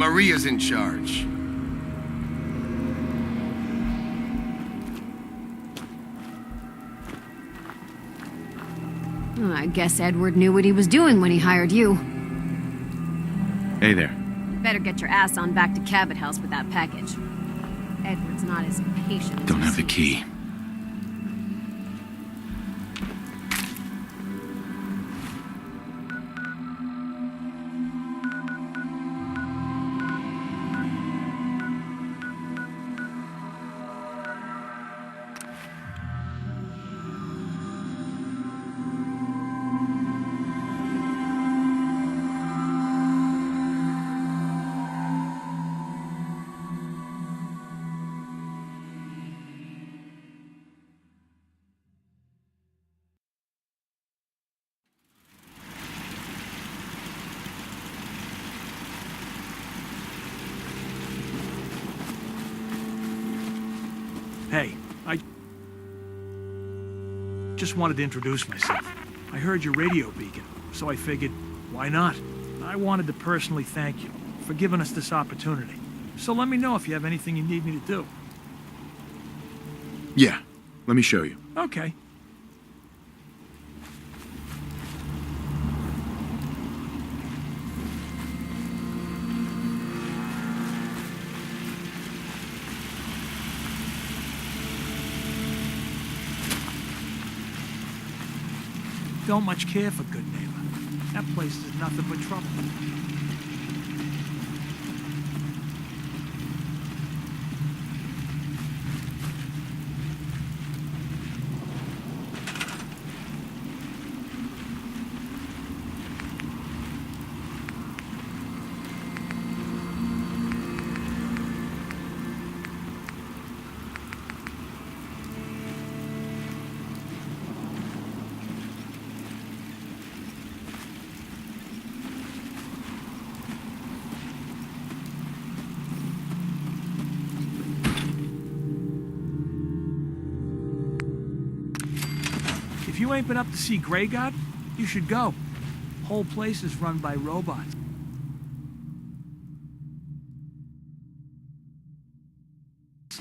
Maria's in charge. Well, I guess Edward knew what he was doing when he hired you. Hey there. Better get your ass on back to Cabot House with that package. Edward's not as patient as Don't he have the seems. key. Hey, I just wanted to introduce myself. I heard your radio beacon, so I figured, why not? I wanted to personally thank you for giving us this opportunity. So let me know if you have anything you need me to do. Yeah, let me show you. Okay. Don't much care for good neighbor. That place is nothing but trouble. If you ain't been up to see Grey God, you should go. Whole place is run by robots.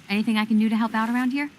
Anything I can do to help out around here?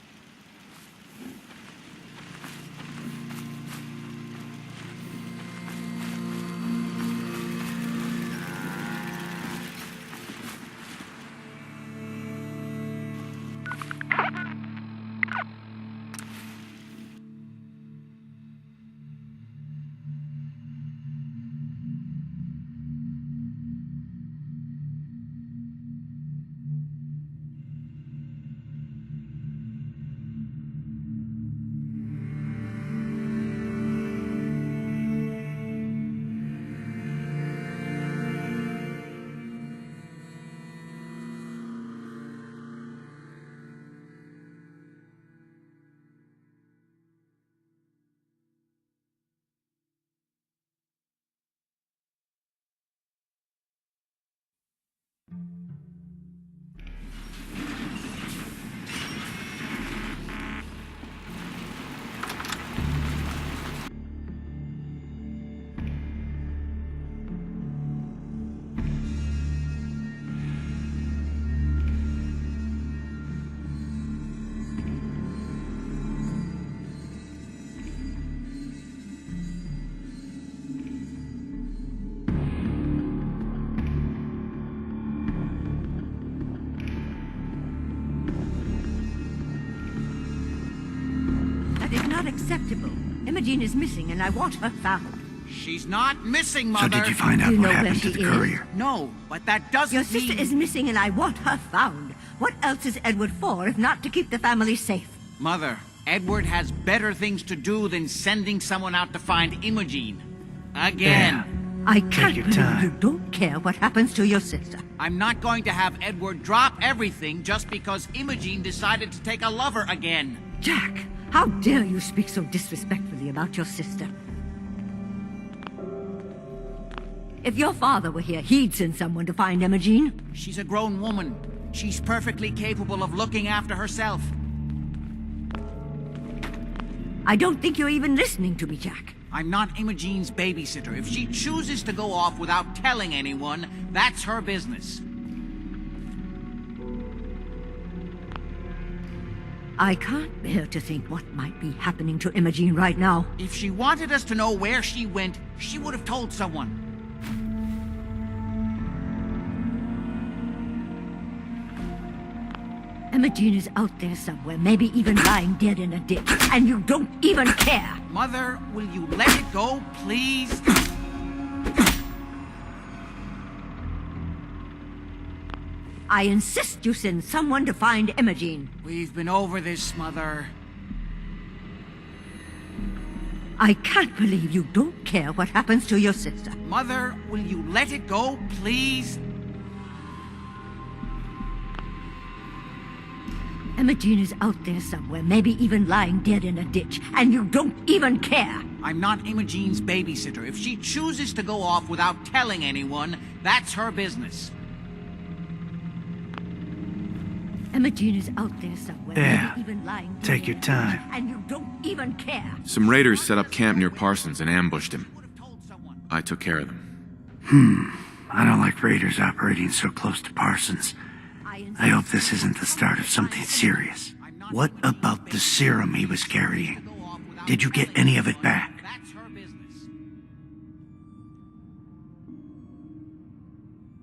That is not acceptable. Imogen is missing and I want her found. She's not missing, So Mother. did you find out You what know where happened to she the courier? No, but that doesn't Your sister mean... is missing and I want her found. What else is Edward for if not to keep the family safe? Mother, Edward has better things to do than sending someone out to find Imogen. Again. I can't your believe time. you don't care what happens to your sister. I'm not going to have Edward drop everything just because Imogen decided to take a lover again. Jack, how dare you speak so disrespectfully about your sister? If your father were here, he'd send someone to find Imogen. She's a grown woman. She's perfectly capable of looking after herself. I don't think you're even listening to me, Jack. I'm not Imogen's babysitter. If she chooses to go off without telling anyone, that's her business. I can't bear to think what might be happening to Imogene right now. If she wanted us to know where she went, she would have told someone. Imogene is out there somewhere, maybe even lying dead in a ditch, and you don't even care! Mother, will you let it go, please? I insist you send someone to find Imogene. We've been over this, Mother. I can't believe you don't care what happens to your sister. Mother, will you let it go, please? Imogene is out there somewhere, maybe even lying dead in a ditch, and you don't even care! I'm not Imogene's babysitter. If she chooses to go off without telling anyone, that's her business. Imogene is out there somewhere, Yeah. maybe even lying dead Take in your a time. ditch, and you don't even care! Some raiders set up camp near Parsons and ambushed him. Would have told someone. I took care of them. I don't like raiders operating so close to Parsons. I hope this isn't the start of something serious. What about the serum he was carrying? Did you get any of it back? That's her business.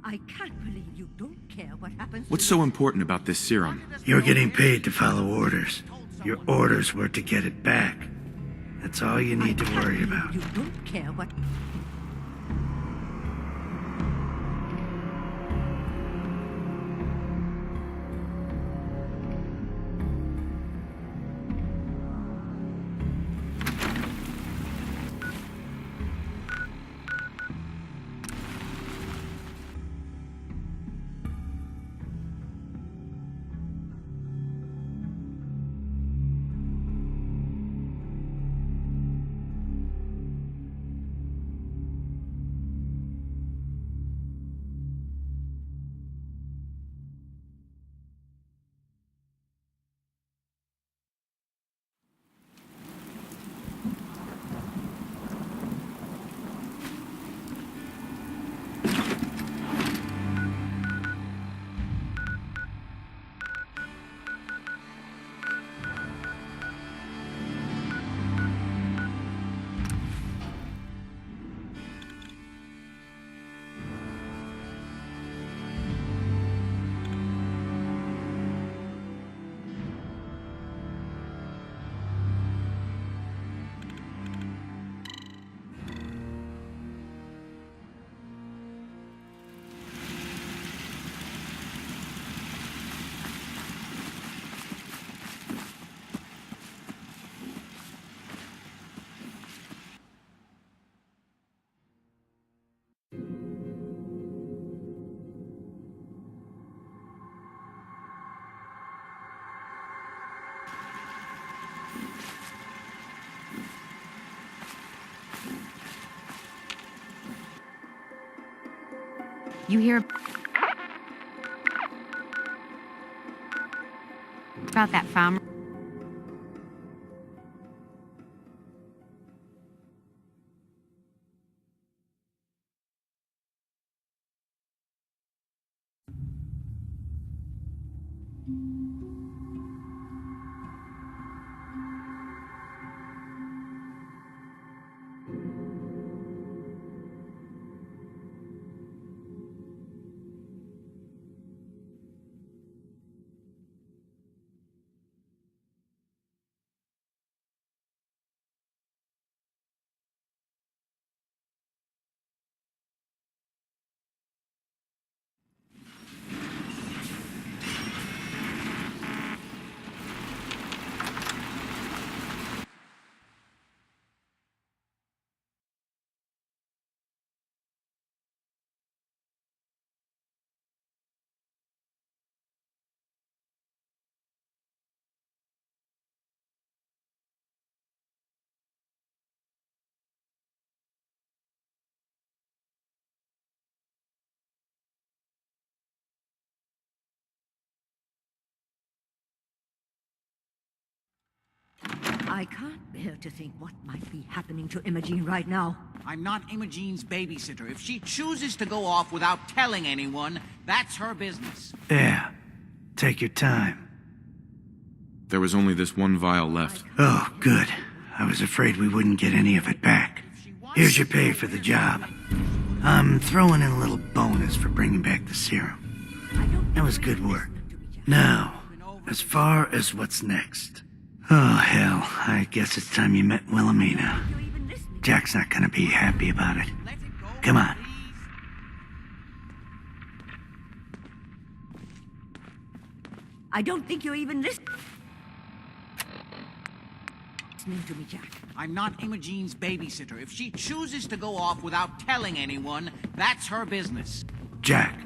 I can't believe you don't care what happens What's to so important about this serum? You're getting paid to follow orders. Your orders were to get it back. That's all you need to worry about. You don't care what... You hear about that farmer? I can't bear to think what might be happening to Imogene right now. I'm not Imogene's babysitter. If she chooses to go off without telling anyone, that's her business. Yeah. Take your time. There was only this one vial left. Oh, good. I was afraid we wouldn't get any of it back. Here's your pay for the job. I'm throwing in a little bonus for bringing back the serum. That was good work. Now, as far as what's next. Oh, hell. I guess it's time you met Wilhelmina. Jack's not gonna be happy about it. Come on. I don't think you're even listening to me, Jack. I'm not Imogene's babysitter. If she chooses to go off without telling anyone, that's her business. Jack,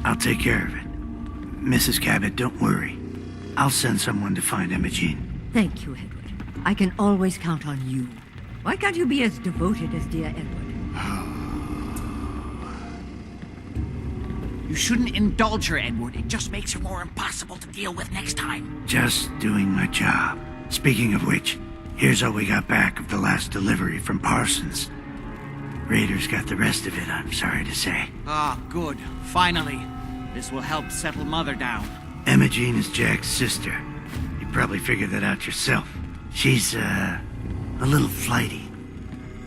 I'll take care of it. Mrs. Cabot, don't worry. I'll send someone to find Imogene. Thank you, Edward. I can always count on you. Why can't you be as devoted as dear Edward? You shouldn't indulge her, Edward. It just makes her more impossible to deal with next time. Just doing my job. Speaking of which, here's all we got back of the last delivery from Parsons. Raiders got the rest of it, I'm sorry to say. Ah, good. Finally. This will help settle Mother down. Imogene is Jack's sister. You probably figured that out yourself. She's, a little flighty.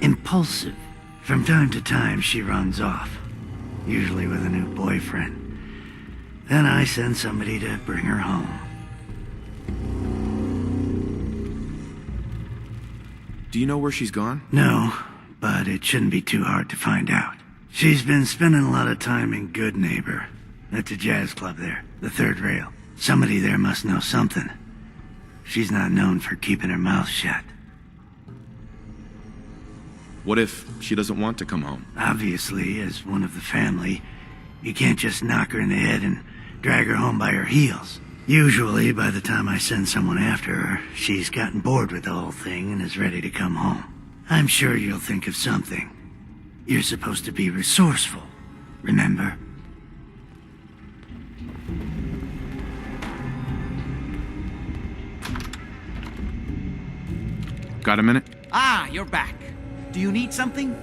Impulsive. From time to time, she runs off. Usually with a new boyfriend. Then I send somebody to bring her home. Do you know where she's gone? No, but it shouldn't be too hard to find out. She's been spending a lot of time in Good Neighbor. That's a jazz club there, the third rail. Somebody there must know something. She's not known for keeping her mouth shut. What if she doesn't want to come home? Obviously, as one of the family, you can't just knock her in the head and drag her home by her heels. Usually, by the time I send someone after her, she's gotten bored with the whole thing and is ready to come home. I'm sure you'll think of something. You're supposed to be resourceful, remember? Got a minute? Ah, you're back. Do you need something?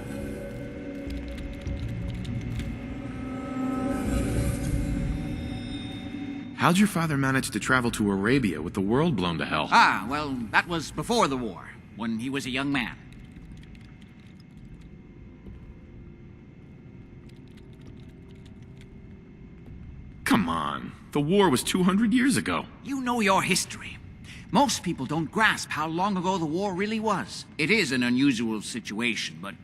How'd your father manage to travel to Arabia with the world blown to hell? Ah, well, that was before the war, when he was a young man. Come on. The war was 200 years ago. You know your history. Most people don't grasp how long ago the war really was. It is an unusual situation, but...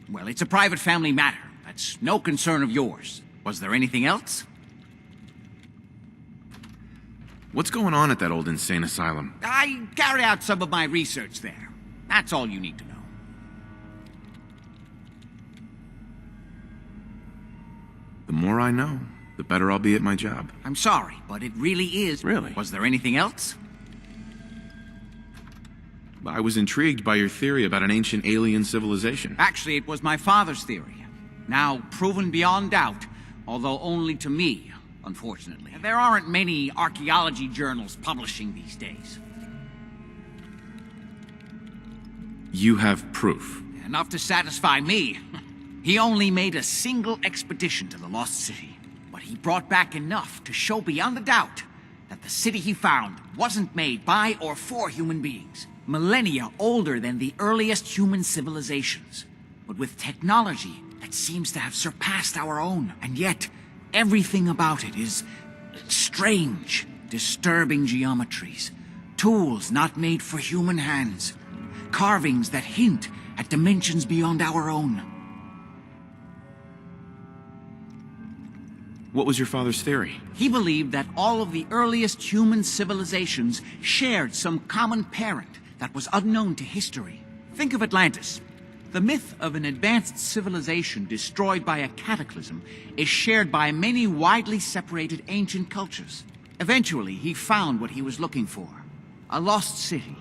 well, it's a private family matter. That's no concern of yours. Was there anything else? What's going on at that old insane asylum? I carried out some of my research there. That's all you need to know. The more I know, the better I'll be at my job. I'm sorry, but it really is. Really? Was there anything else? I was intrigued by your theory about an ancient alien civilization. Actually, it was my father's theory. Now proven beyond doubt, although only to me, unfortunately. There aren't many archaeology journals publishing these days. You have proof. Enough to satisfy me. He only made a single expedition to the Lost City, but he brought back enough to show beyond a doubt that the city he found wasn't made by or for human beings. Millennia older than the earliest human civilizations, but with technology that seems to have surpassed our own. And yet, everything about it is strange, disturbing geometries, tools not made for human hands, carvings that hint at dimensions beyond our own. What was your father's theory? He believed that all of the earliest human civilizations shared some common parent that was unknown to history. Think of Atlantis. The myth of an advanced civilization destroyed by a cataclysm is shared by many widely separated ancient cultures. Eventually, he found what he was looking for. A lost city,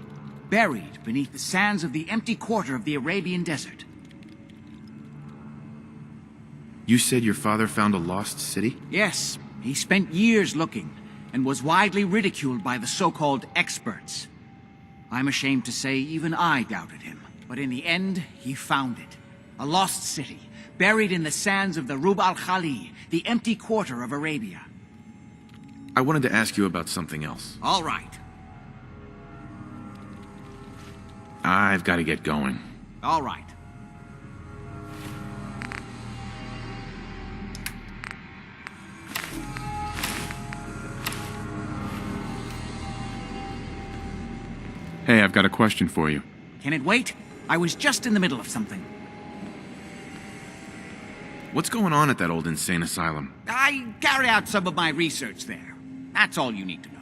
buried beneath the sands of the empty quarter of the Arabian desert. You said your father found a lost city? Yes, he spent years looking, and was widely ridiculed by the so-called experts. I'm ashamed to say even I doubted him. But in the end, he found it. A lost city, buried in the sands of the Rub al-Khali, the empty quarter of Arabia. I wanted to ask you about something else. All right. I've got to get going. All right. Hey, I've got a question for you. Can it wait? I was just in the middle of something. What's going on at that old insane asylum? I carried out some of my research there. That's all you need to know.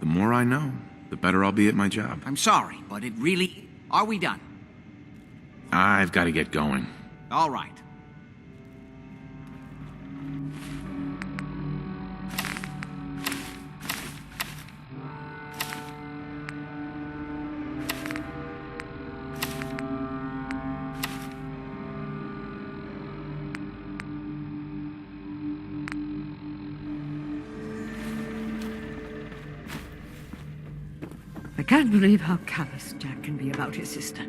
The more I know, the better I'll be at my job. I'm sorry, but it really... Are we done? I've got to get going. All right. I can't believe how callous Jack can be about his sister.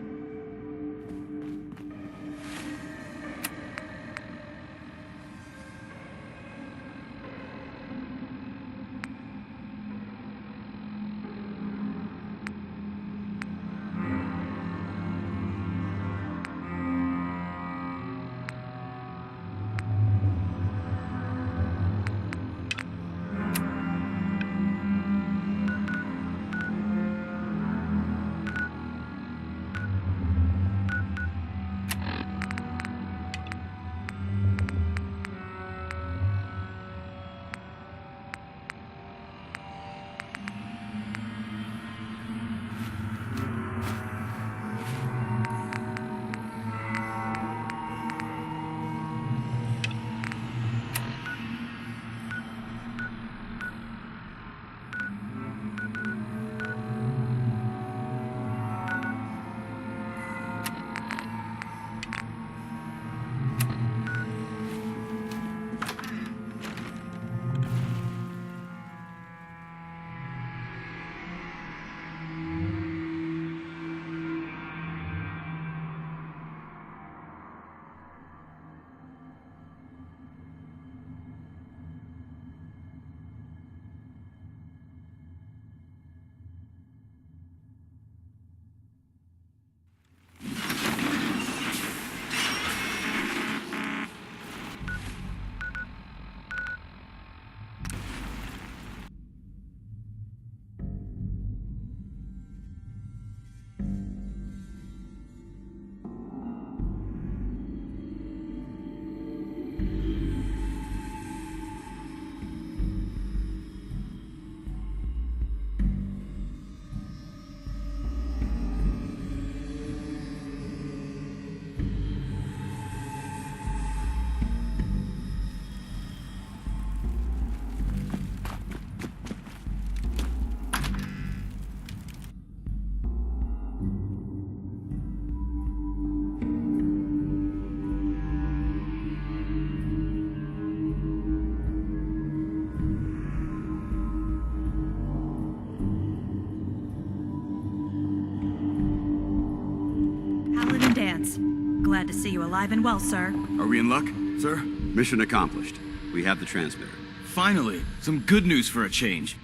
Glad to see you alive and well, sir. Are we in luck, sir? Mission accomplished. We have the transmitter. Finally, some good news for a change.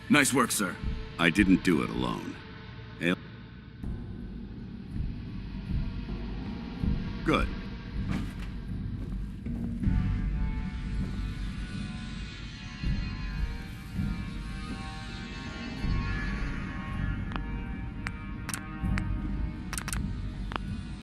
Nice work, sir. I didn't do it alone. Good.